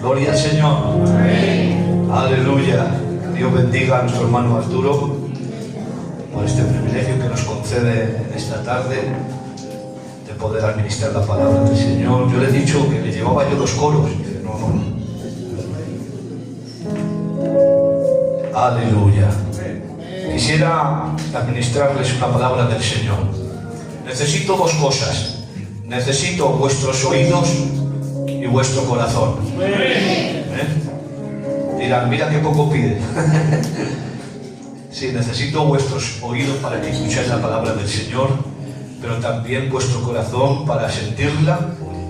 Gloria al Señor. Aleluya. Dios bendiga a nuestro hermano Arturo por este privilegio que nos concede en esta tarde de poder administrar la palabra del Señor. Yo le he dicho que le llevaba yo los coros. Y dice, no. Aleluya. Quisiera administrarles una palabra del Señor. Necesito dos cosas. Necesito vuestros oídos y vuestro corazón. Dirán, mira qué poco pide. Sí, necesito vuestros oídos para que escuchéis la palabra del Señor, pero también vuestro corazón para sentirla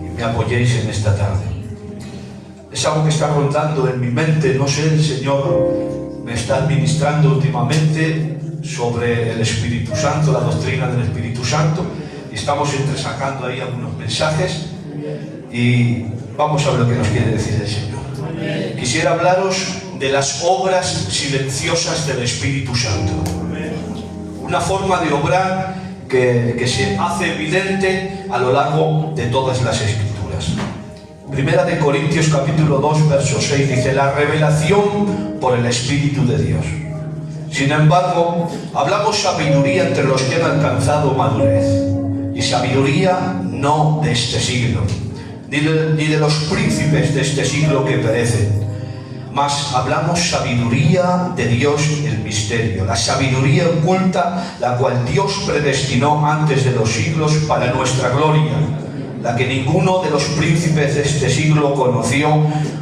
y me apoyéis en esta tarde. Es algo que está rondando en mi mente, no sé, el Señor me está administrando últimamente sobre el Espíritu Santo, la doctrina del Espíritu Santo, y estamos entresacando ahí algunos mensajes y vamos a ver lo que nos quiere decir el Señor. Quisiera hablaros de las obras silenciosas del Espíritu Santo. Una forma de obrar que se hace evidente a lo largo de todas las Escrituras. Primera de Corintios capítulo 2 verso 6 dice: la revelación por el Espíritu de Dios. Sin embargo, hablamos sabiduría entre los que han alcanzado madurez, y sabiduría no de este siglo, ni de los príncipes de este siglo que perecen, mas hablamos sabiduría de Dios, el misterio, la sabiduría oculta, la cual Dios predestinó antes de los siglos para nuestra gloria, la que ninguno de los príncipes de este siglo conoció,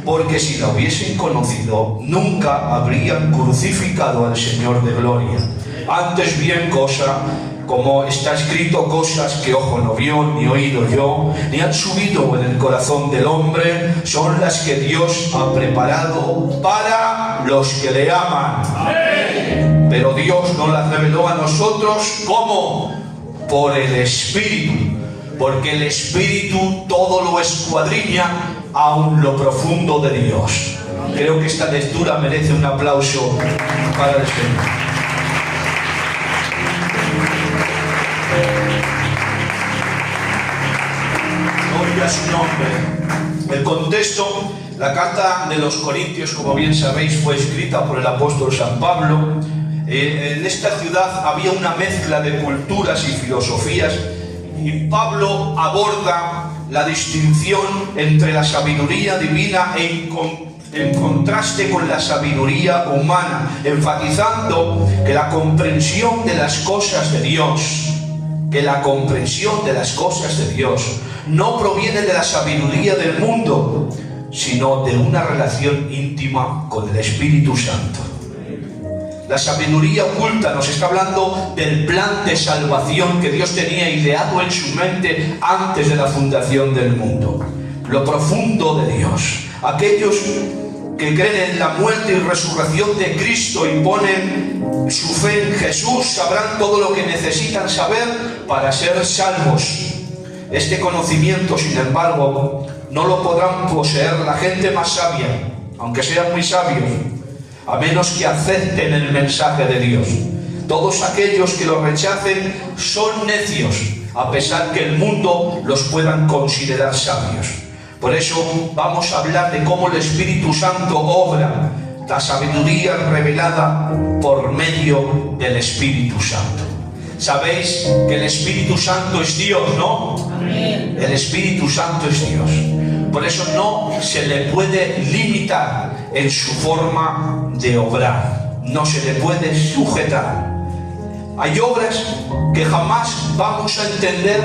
porque si la hubiesen conocido, nunca habrían crucificado al Señor de gloria. Antes bien, como está escrito, cosas que ojo no vio, ni oído yo, ni han subido en el corazón del hombre, son las que Dios ha preparado para los que le aman. ¡Amén! Pero Dios no las reveló a nosotros, ¿cómo? Por el Espíritu, porque el Espíritu todo lo escuadriña, aun lo profundo de Dios. Creo que esta lectura merece un aplauso para el Señor. Gloria a su nombre. El contexto, la carta de los Corintios, como bien sabéis, fue escrita por el apóstol San Pablo. En esta ciudad había una mezcla de culturas y filosofías, y Pablo aborda la distinción entre la sabiduría divina en contraste con la sabiduría humana, enfatizando que la comprensión de las cosas de Dios, no proviene de la sabiduría del mundo, sino de una relación íntima con el Espíritu Santo. La sabiduría oculta nos está hablando del plan de salvación que Dios tenía ideado en su mente antes de la fundación del mundo. Lo profundo de Dios. Aquellos que creen en la muerte y resurrección de Cristo y ponen su fe en Jesús sabrán todo lo que necesitan saber para ser salvos. Este conocimiento, sin embargo, no lo podrán poseer la gente más sabia, aunque sean muy sabios, a menos que acepten el mensaje de Dios. Todos aquellos que lo rechacen son necios, a pesar que el mundo los puedan considerar sabios. Por eso vamos a hablar de cómo el Espíritu Santo obra, la sabiduría revelada por medio del Espíritu Santo. Sabéis que el Espíritu Santo es Dios, ¿no? Amén. El Espíritu Santo es Dios. Por eso no se le puede limitar en su forma de obrar. No se le puede sujetar. Hay obras que jamás vamos a entender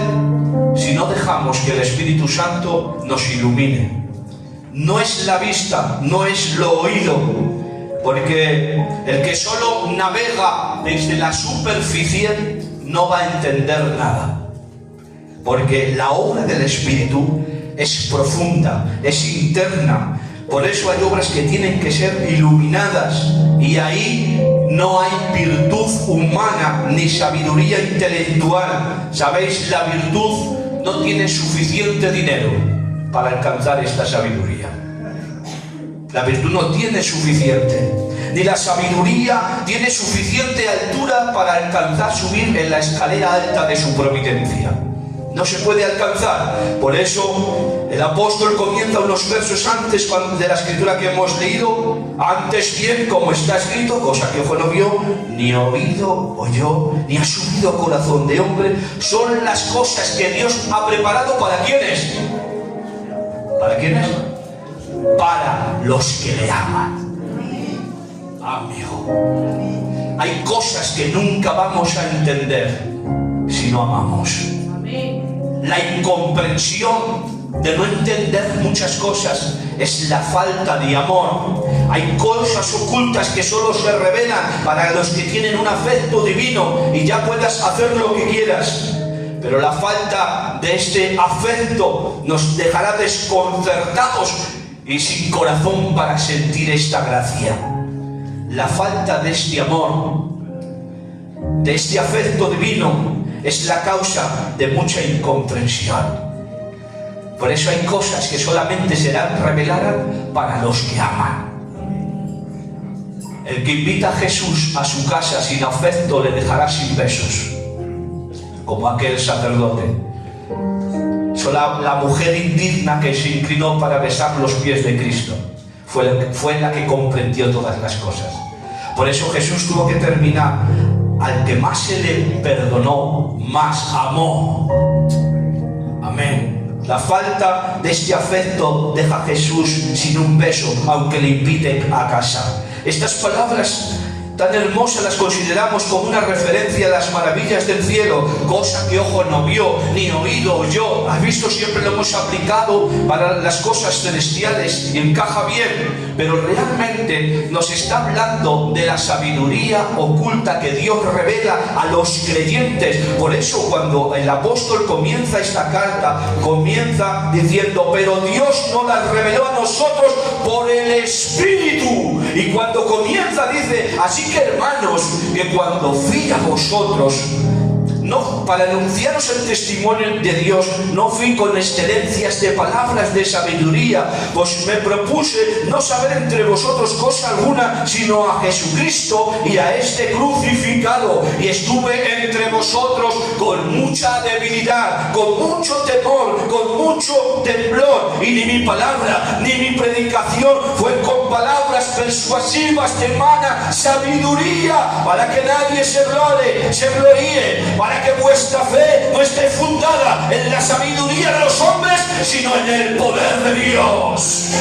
si no dejamos que el Espíritu Santo nos ilumine. No es la vista, no es lo oído, porque el que solo navega desde la superficie no va a entender nada, porque la obra del Espíritu es profunda, es interna. Por eso hay obras que tienen que ser iluminadas, y ahí no hay virtud humana ni sabiduría intelectual. ¿Sabéis? La virtud no tiene suficiente dinero para alcanzar esta sabiduría. La virtud no tiene suficiente. ni la sabiduría tiene suficiente altura para alcanzar subir en la escalera alta de su providencia. No se puede alcanzar. Por eso el apóstol comienza unos versos antes de la escritura que hemos leído. Antes bien, como está escrito, cosa que ojo no vio, ni oído oyó, ni ha subido corazón de hombre, son las cosas que Dios ha preparado para ¿quiénes? ¿Para quiénes? Para los que le aman. Amigo, hay cosas que nunca vamos a entender si no amamos. La incomprensión de no entender muchas cosas es la falta de amor. Hay cosas ocultas que solo se revelan para los que tienen un afecto divino y ya puedas hacer lo que quieras. Pero la falta de este afecto nos dejará desconcertados y sin corazón para sentir esta gracia. La falta de este amor, de este afecto divino, es la causa de mucha incomprensión. Por eso hay cosas que solamente serán reveladas para los que aman. El que invita a Jesús a su casa sin afecto le dejará sin besos, como aquel sacerdote. Solo la mujer indigna que se inclinó para besar los pies de Cristo fue la que comprendió todas las cosas. Por eso Jesús tuvo que terminar: al que más se le perdonó, más amó. Amén. La falta de este afecto deja a Jesús sin un beso, aunque le inviten a casa. Estas palabras tan hermosas las consideramos como una referencia a las maravillas del cielo, cosa que ojo no vio, ni oído oyó. Has visto, siempre lo hemos aplicado para las cosas celestiales y encaja bien, pero realmente nos está hablando de la sabiduría oculta que Dios revela a los creyentes. Por eso cuando el apóstol comienza esta carta, comienza diciendo: pero Dios nos la reveló a nosotros por el Espíritu. Y cuando comienza dice: así que hermanos, que cuando fui a vosotros, no, para anunciaros el testimonio de Dios, no fui con excelencias de palabras de sabiduría, pues me propuse no saber entre vosotros cosa alguna, sino a Jesucristo y a este crucificado. Y estuve entre vosotros con mucha debilidad, con mucho temor, con mucho temblor, y ni mi palabra ni mi predicación fue con palabras persuasivas de humana sabiduría, para que nadie se gloríe, para que vuestra fe no esté fundada en la sabiduría de los hombres, sino en el poder de Dios.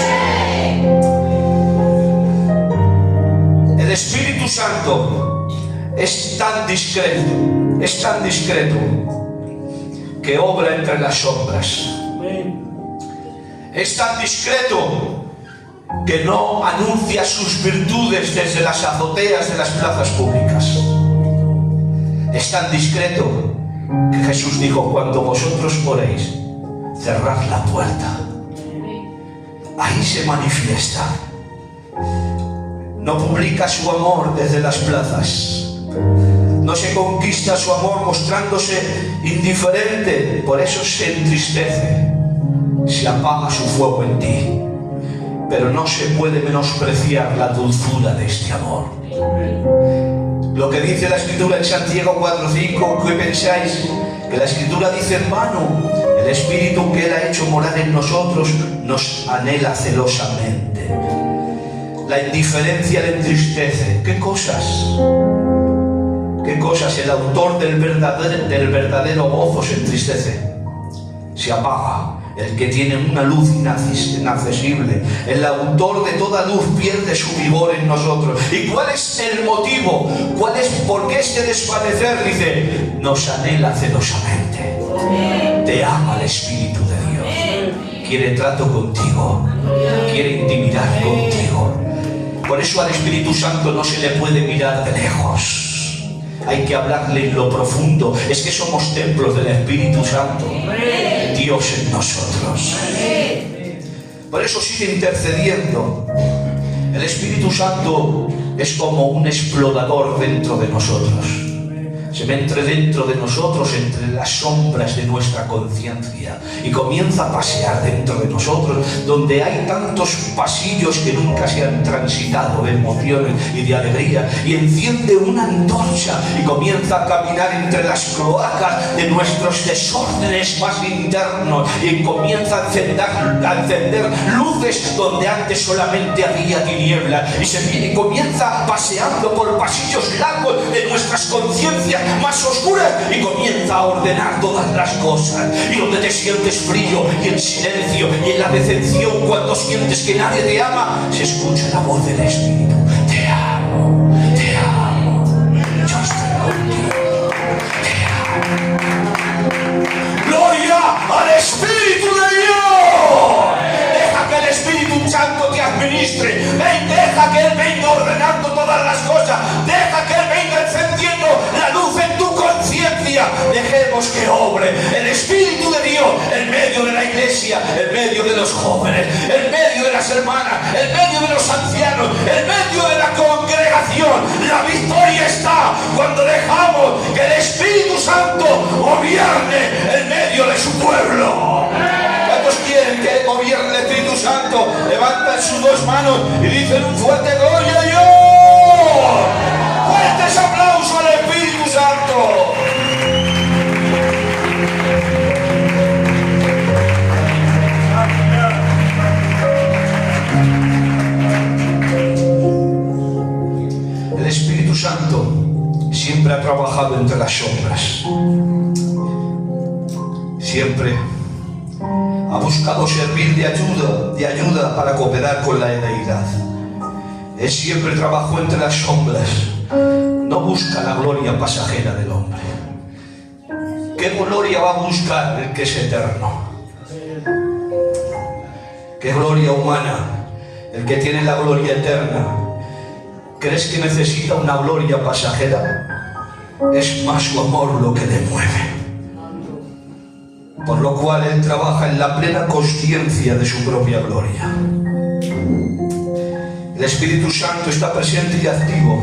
El Espíritu Santo es tan discreto, que obra entre las sombras. Es tan discreto que no anuncia sus virtudes desde las azoteas de las plazas públicas. Es tan discreto que Jesús dijo: cuando vosotros oréis, cerrad la puerta. Ahí se manifiesta. No publica su amor desde las plazas. No se conquista su amor mostrándose indiferente. Por eso se entristece, se apaga su fuego en ti. Pero no se puede menospreciar la dulzura de este amor. Lo que dice la Escritura en Santiago 4:5, ¿qué pensáis? Que la Escritura dice en vano: el Espíritu que Él ha hecho morar en nosotros nos anhela celosamente. La indiferencia le entristece. ¿Qué cosas? ¿Qué cosas? El autor del verdadero gozo se entristece, se apaga. El que tiene una luz inaccesible, el autor de toda luz, pierde su vigor en nosotros. ¿Y cuál es el motivo? ¿Por qué este desvanecer? Dice: nos anhela celosamente. Te ama el Espíritu de Dios. Quiere trato contigo, quiere intimidad contigo. Por eso al Espíritu Santo no se le puede mirar de lejos. Hay que hablarle en lo profundo. Es que somos templos del Espíritu Santo. Dios en nosotros. Por eso sigue intercediendo. El Espíritu Santo es como un explorador dentro de nosotros. se mete dentro de nosotros, entre las sombras de nuestra conciencia, y comienza a pasear dentro de nosotros, donde hay tantos pasillos que nunca se han transitado de emociones y de alegría, y enciende una antorcha y comienza a caminar entre las cloacas de nuestros desórdenes más internos, y comienza a encender luces donde antes solamente había tinieblas, y comienza paseando por pasillos largos de nuestras conciencias más oscuras, y comienza a ordenar todas las cosas. Y donde te sientes frío y en silencio y en la decepción, cuando sientes que nadie te ama, se escucha la voz del Espíritu: te amo, yo estoy contigo, te amo. ¡Gloria al Espíritu de Dios! Deja que el Espíritu Santo te administre. Deja que Él venga ordenando todas las cosas. Deja que Él venga encendiendo la luz en tu conciencia. Dejemos que obre el Espíritu de Dios en medio de la iglesia, en medio de los jóvenes, en medio de las hermanas, en medio de los ancianos, en medio de la congregación. La victoria está cuando dejamos que el Espíritu Santo gobierne en medio de su pueblo. ¿Cuántos quieren que gobierne el Espíritu Santo? Levantan sus dos manos y dicen un fuerte gloria a Dios. Fuertes aplausos al Espíritu Santo. El Espíritu Santo siempre ha trabajado entre las sombras. Siempre ha buscado servir de ayuda para cooperar con la deidad. Él siempre trabajó entre las sombras. No busca la gloria pasajera del hombre. ¿Qué gloria va a buscar el que es eterno? ¿Qué gloria humana? El que tiene la gloria eterna. ¿Crees que necesita una gloria pasajera? Es más su amor lo que le mueve. Por lo cual Él trabaja en la plena consciencia de su propia gloria. El Espíritu Santo está presente y activo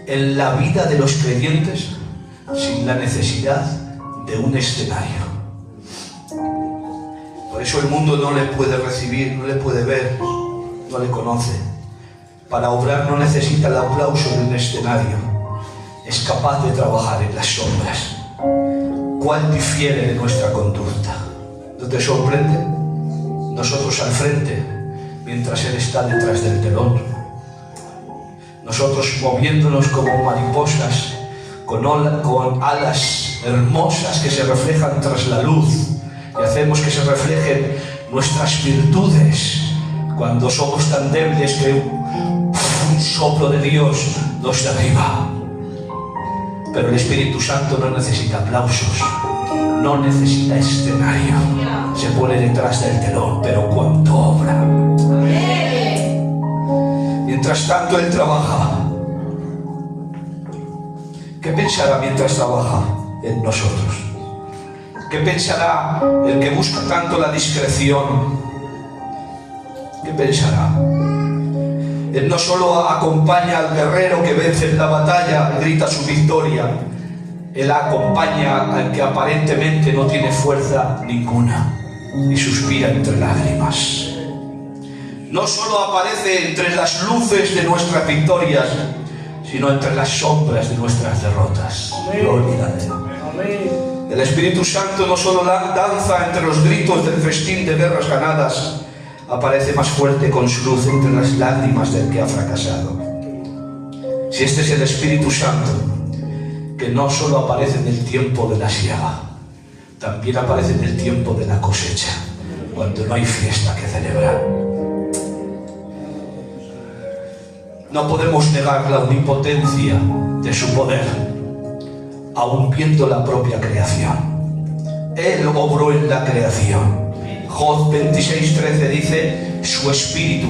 en la vida de los creyentes sin la necesidad de un escenario. Por eso el mundo no le puede recibir, no le puede ver, no le conoce. Para obrar no necesita el aplauso de un escenario. Es capaz de trabajar en las sombras. ¿Cuál difiere de nuestra conducta? ¿No te sorprende? Nosotros al frente, mientras Él está detrás del telón. Nosotros moviéndonos como mariposas, con alas hermosas que se reflejan tras la luz, y hacemos que se reflejen nuestras virtudes cuando somos tan débiles que un soplo de Dios nos derriba. Pero el Espíritu Santo no necesita aplausos, no necesita escenario. Se pone detrás del telón, pero cuánto obra. Mientras tanto Él trabaja. ¿Qué pensará mientras trabaja en nosotros? ¿Qué pensará el que busca tanto la discreción? ¿Qué pensará? Él no solo acompaña al guerrero que vence en la batalla y grita su victoria. Él acompaña al que aparentemente no tiene fuerza ninguna y suspira entre lágrimas. No solo aparece entre las luces de nuestras victorias, sino entre las sombras de nuestras derrotas. Gloria a Dios. El Espíritu Santo no solo danza entre los gritos del festín de guerras ganadas, aparece más fuerte con su luz entre las lágrimas del que ha fracasado. Si este es el Espíritu Santo, que no solo aparece en el tiempo de la siega, también aparece en el tiempo de la cosecha, cuando no hay fiesta que celebrar. No podemos negar la omnipotencia de su poder, aun viendo la propia creación. Él obró en la creación. Job 26:13 dice: su espíritu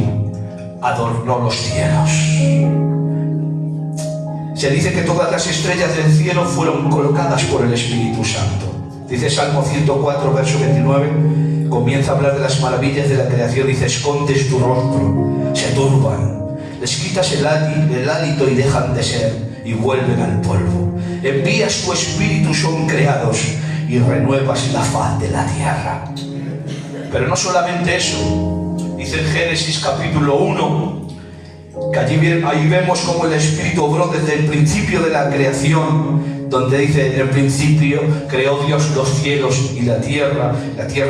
adornó los cielos. Se dice que todas las estrellas del cielo fueron colocadas por el Espíritu Santo. Dice Salmo 104, verso 29, comienza a hablar de las maravillas de la creación. Dice: escondes tu rostro, se turban, les quitas el hálito y dejan de ser, y vuelven al polvo. envías tu espíritu, son creados y renuevas la faz de la tierra. Pero no solamente eso, dice en Génesis capítulo 1, que ahí vemos cómo el espíritu obró desde el principio de la creación, donde dice: en el principio creó Dios los cielos y la tierra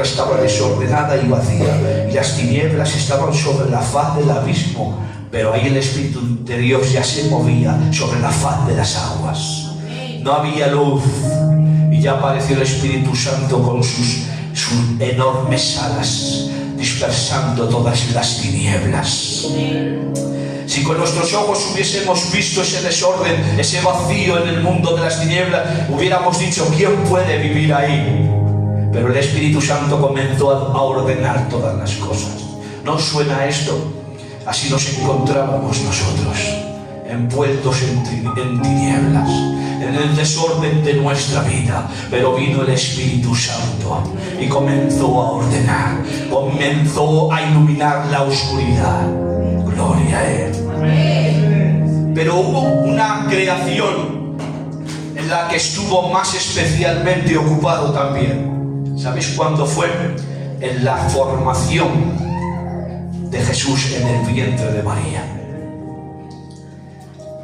estaba desordenada y vacía, y las tinieblas estaban sobre la faz del abismo, pero ahí el espíritu de Dios ya se movía sobre la faz de las aguas. No había luz, y ya apareció el Espíritu Santo con sus enormes alas, dispersando todas las tinieblas. Si con nuestros ojos hubiésemos visto ese desorden, ese vacío en el mundo de las tinieblas, hubiéramos dicho: ¿quién puede vivir ahí? Pero el Espíritu Santo comenzó a ordenar todas las cosas. ¿No suena esto? Así nos encontrábamos nosotros, envueltos en tinieblas, en el desorden de nuestra vida, pero vino el Espíritu Santo y comenzó a ordenar, comenzó a iluminar la oscuridad. Gloria a Él. Pero hubo una creación en la que estuvo más especialmente ocupado también. ¿Sabéis cuándo fue? En la formación de Jesús en el vientre de María.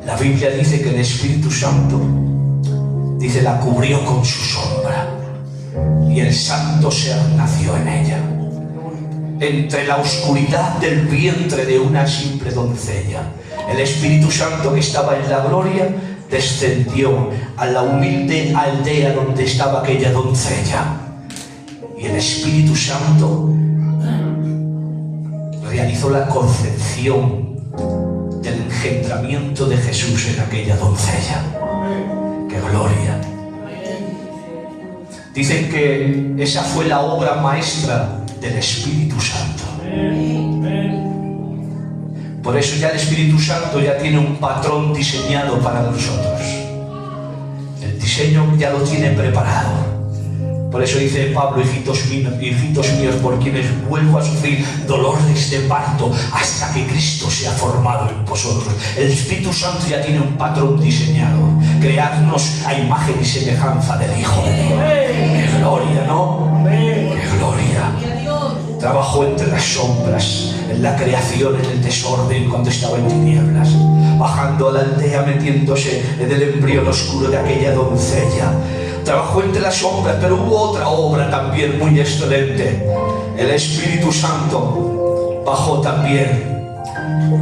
La Biblia dice que el Espíritu Santo, dice, la cubrió con su sombra, y el Santo Ser nació en ella. Entre la oscuridad del vientre de una simple doncella, el Espíritu Santo, que estaba en la gloria, descendió a la humilde aldea donde estaba aquella doncella. Y el Espíritu Santo realizó la concepción del engendramiento de Jesús en aquella doncella. ¡Qué gloria! Dicen que esa fue la obra maestra del Espíritu Santo. Por eso ya el Espíritu Santo ya tiene un patrón diseñado para nosotros. El diseño ya lo tiene preparado. Por eso dice Pablo: hijitos míos, por quienes vuelvo a sufrir dolores de parto hasta que Cristo sea formado en vosotros. El Espíritu Santo ya tiene un patrón diseñado: crearnos a imagen y semejanza del Hijo de Dios. ¡Qué gloria!, ¿no? ¡Qué gloria! Trabajó entre las sombras, en la creación, en el desorden, cuando estaba en tinieblas, bajando a la aldea, metiéndose en el embrión oscuro de aquella doncella. Trabajó entre las sombras, pero hubo otra obra también muy excelente. El Espíritu Santo bajó también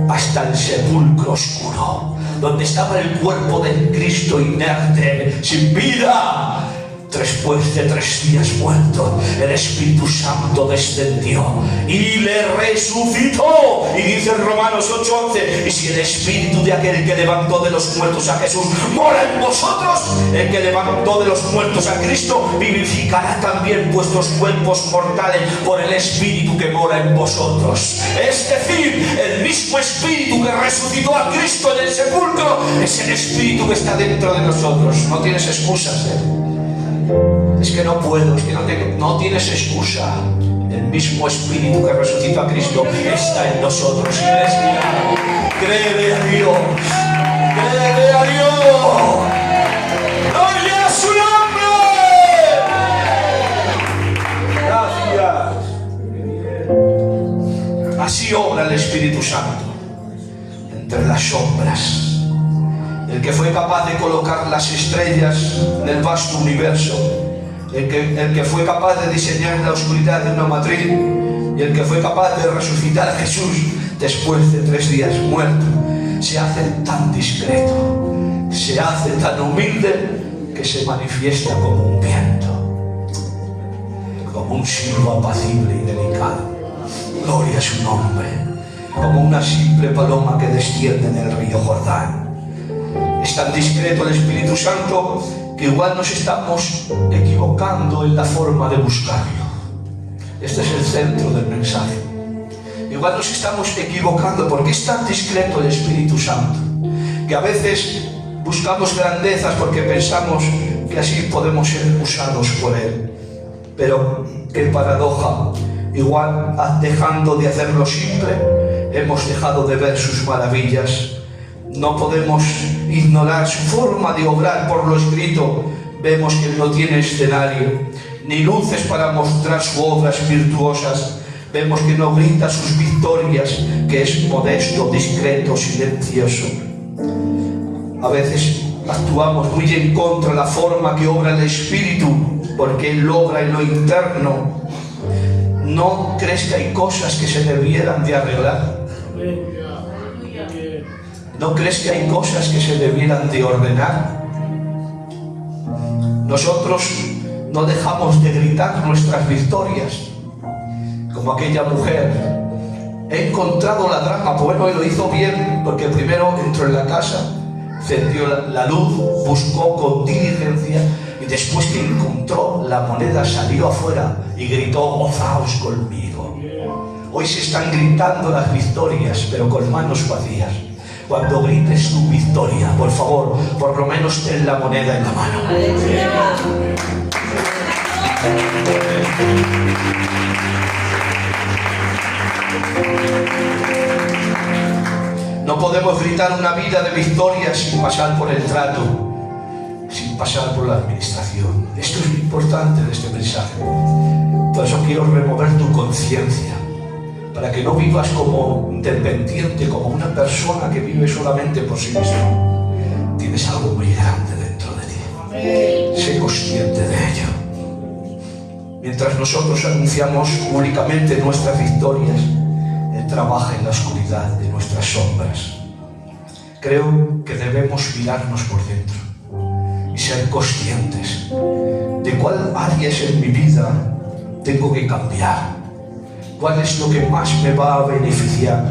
hasta el sepulcro oscuro, donde estaba el cuerpo del Cristo inerte, sin vida. Después de 3 días muerto, el Espíritu Santo descendió y le resucitó. Y dice en Romanos 8:11: y si el Espíritu de aquel que levantó de los muertos a Jesús mora en vosotros, el que levantó de los muertos a Cristo vivificará también vuestros cuerpos mortales por el Espíritu que mora en vosotros. Es decir, el mismo Espíritu que resucitó a Cristo en el sepulcro es el Espíritu que está dentro de nosotros. No tienes excusas, Es que no puedo, es que no tienes excusa. El mismo Espíritu que resucitó a Cristo está en nosotros. Iglesia, créele a Dios, créele a Dios. ¡Gloria a su nombre! Gracias. Así obra el Espíritu Santo entre las sombras. El que fue capaz de colocar las estrellas en el vasto universo, el que fue capaz de diseñar la oscuridad de una matriz, y el que fue capaz de resucitar a Jesús después de 3 días muerto, se hace tan discreto, se hace tan humilde, que se manifiesta como un viento, como un silbo apacible y delicado. Gloria a su nombre. Como una simple paloma que desciende en el río Jordán. Es tan discreto el Espíritu Santo que igual nos estamos equivocando en la forma de buscarlo. Este es el centro del mensaje. Igual nos estamos equivocando porque es tan discreto el Espíritu Santo que a veces buscamos grandezas porque pensamos que así podemos ser usados por Él. Pero qué paradoja, igual dejando de hacerlo simple, hemos dejado de ver sus maravillas. No podemos ignorar su forma de obrar. Por lo escrito, vemos que no tiene escenario, ni luces para mostrar sus obras virtuosas. Vemos que no grita sus victorias, que es modesto, discreto, silencioso. A veces actuamos muy en contra de la forma que obra el Espíritu, porque Él obra en lo interno. ¿No crees que hay cosas que se debieran de arreglar? ¿No crees que hay cosas que se debieran de ordenar? Nosotros no dejamos de gritar nuestras victorias, como aquella mujer. He encontrado la dracma. Bueno, y lo hizo bien, porque primero entró en la casa, encendió la luz, buscó con diligencia, y después que encontró la moneda salió afuera y gritó: gozaos conmigo. Hoy se están gritando las victorias, pero con manos vacías. Cuando grites tu victoria, por favor, por lo menos ten la moneda en la mano. No podemos gritar una vida de victoria sin pasar por el trato, sin pasar por la administración. Esto es lo importante de este mensaje. Por eso quiero remover tu conciencia, para que no vivas como independiente, como una persona que vive solamente por sí mismo. Tienes algo muy grande dentro de ti. Sé consciente de ello. Mientras nosotros anunciamos públicamente nuestras victorias, Él trabaja en la oscuridad de nuestras sombras. Creo que debemos mirarnos por dentro y ser conscientes de cuál áreas en mi vida tengo que cambiar. ¿Cuál es lo que más me va a beneficiar?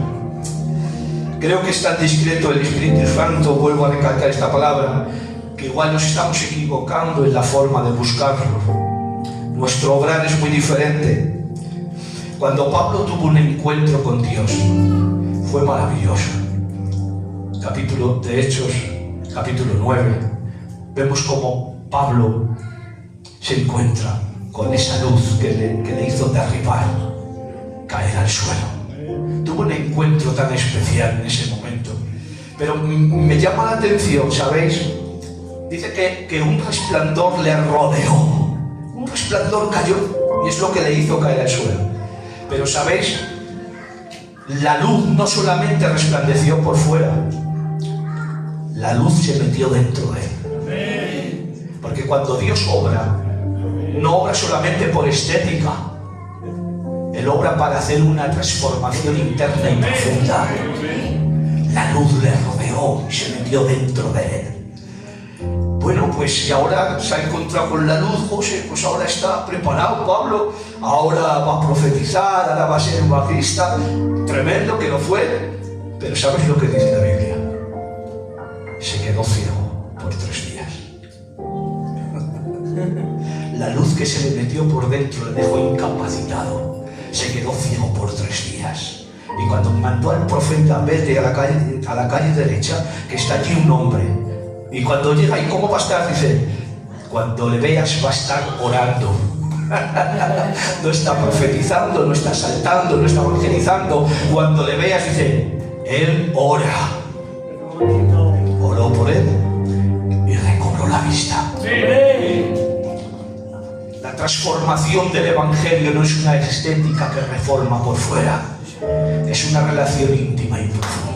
Creo que es tan discreto el Espíritu Santo, vuelvo a recalcar esta palabra, que igual nos estamos equivocando en la forma de buscarlo. Nuestro obrar es muy diferente. Cuando Pablo tuvo un encuentro con Dios, fue maravilloso. Capítulo de Hechos, capítulo 9, vemos cómo Pablo se encuentra con esa luz que le hizo derribar, caer al suelo. Tuvo un encuentro tan especial en ese momento. Pero me llama la atención, ¿sabéis? Dice que un resplandor le rodeó. Un resplandor cayó y es lo que le hizo caer al suelo. Pero ¿sabéis? La luz no solamente resplandeció por fuera, la luz se metió dentro de él. Porque cuando Dios obra, no obra solamente por estética. Él obra para hacer una transformación interna y profunda. La luz le rodeó y se metió dentro de él. Bueno, pues si ahora se ha encontrado con la luz, José, pues ahora está preparado Pablo, ahora va a profetizar, ahora va a ser evangelista. Tremendo que lo fue, pero ¿sabes lo que dice la Biblia? Se quedó ciego por 3 días. La luz que se le metió por dentro le dejó incapacitado. Se quedó ciego por 3 días. Y cuando mandó al profeta: vete a la calle derecha, que está allí un hombre. Y cuando llega, ¿y cómo va a estar? Dice: cuando le veas va a estar orando. No está profetizando, no está saltando, no está evangelizando. Cuando le veas, dice, él ora. Oró por él y recobró la vista. La transformación del Evangelio no es una estética que reforma por fuera, es una relación íntima y profunda.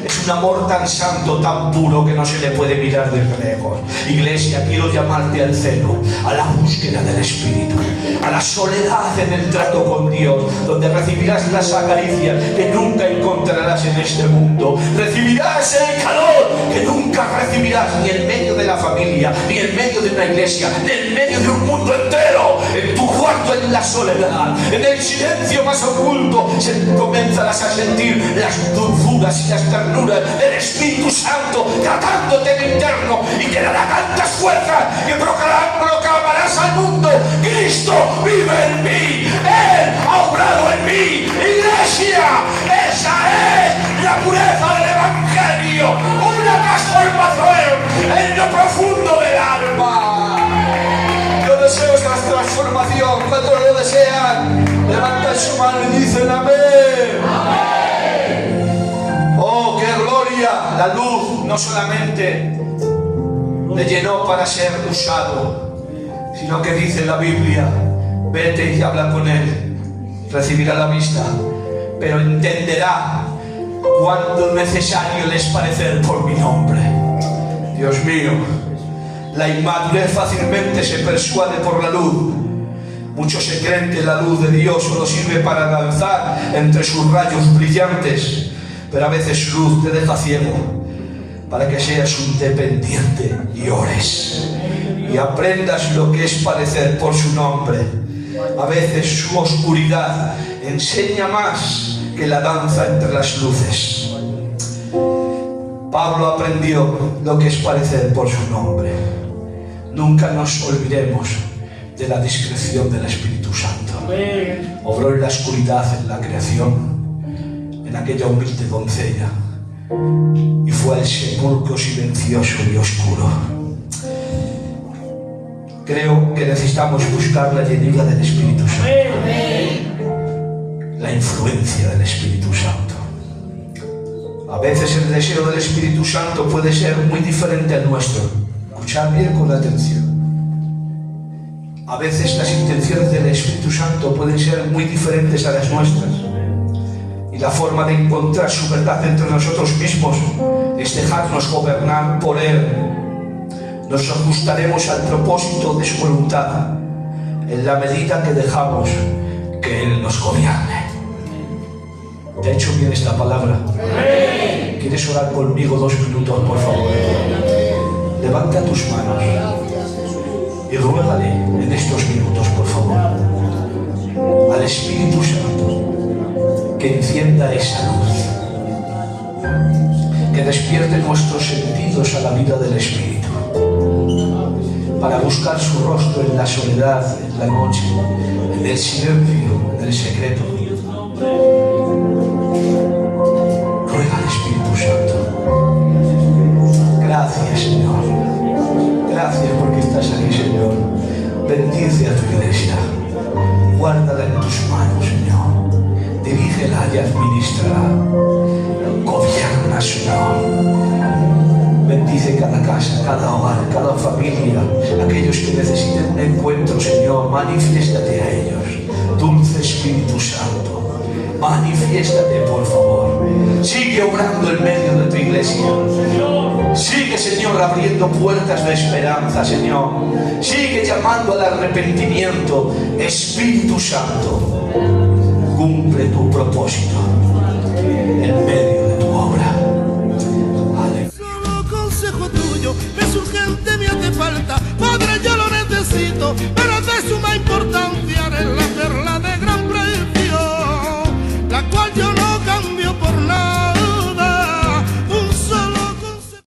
Es un amor tan santo, tan puro, que no se le puede mirar desde lejos. Iglesia, quiero llamarte al celo, a la búsqueda del Espíritu, a la soledad en el trato con Dios, donde recibirás las acaricias que nunca encontrarás en este mundo. Recibirás el calor que nunca recibirás ni en medio de la familia, ni en medio de una iglesia, ni en medio de un mundo entero. En tu cuarto, en la soledad, en el silencio más oculto, comenzarás a sentir las dulzuras y las ternuras del Espíritu Santo tratándote en interno, y te dará tantas fuerzas que proclamarás al mundo: Cristo vive en mí, Él ha obrado en mí. Iglesia, esa es la pureza del Evangelio, una transformación en lo profundo del alma. Yo deseo esta transformación. ¿Cuántos lo desean? Levantan su mano y dicen amén. ¡Oh, qué gloria! Ahora la luz no solamente le llenó para ser usado, sino que dice la Biblia, vete y habla con él, recibirá la vista, pero entenderá cuánto necesario le es padecer por mi nombre. Dios mío, la inmadurez fácilmente se persuade por la luz. Muchos se creen que la luz de Dios solo sirve para danzar entre sus rayos brillantes, pero a veces su luz te deja ciego para que seas un dependiente y ores y aprendas lo que es padecer por su nombre. A veces su oscuridad enseña más que la danza entre las luces. Pablo aprendió lo que es padecer por su nombre. Nunca nos olvidemos de la discreción del Espíritu Santo. Obró en la oscuridad en la creación, en aquella humilde doncella, y fue al sepulcro silencioso y oscuro. Creo que necesitamos buscar la llenura del Espíritu Santo, la influencia del Espíritu Santo. A veces el deseo del Espíritu Santo puede ser muy diferente al nuestro. Escuchad bien con atención. A veces las intenciones del Espíritu Santo pueden ser muy diferentes a las nuestras. Y la forma de encontrar su verdad entre nosotros mismos es dejarnos gobernar por Él. Nos ajustaremos al propósito de su voluntad en la medida que dejamos que Él nos gobierne. ¿Te ha hecho bien esta palabra? ¿Quieres orar conmigo 2 minutos, por favor? Levanta tus manos y ruégale en estos minutos, por favor, al Espíritu Santo que encienda esa luz, que despierte nuestros sentidos a la vida del Espíritu, para buscar su rostro en la soledad, en la noche, en el silencio, en el secreto. Ruega al Espíritu Santo. Gracias, Señor. Gracias porque estás aquí, Señor. Bendice a tu iglesia. Guárdala en tus manos, Señor. Dirígela y administrala. Gobierna, Señor. Bendice cada casa, cada hogar, cada familia. Aquellos que necesiten un encuentro, Señor, manifiéstate a ellos. Dulce Espíritu Santo, manifiéstate, por favor. Sigue obrando en medio de tu iglesia. Sigue, Señor, abriendo puertas de esperanza, Señor. Sigue llamando al arrepentimiento. Espíritu Santo, cumple tu propósito en medio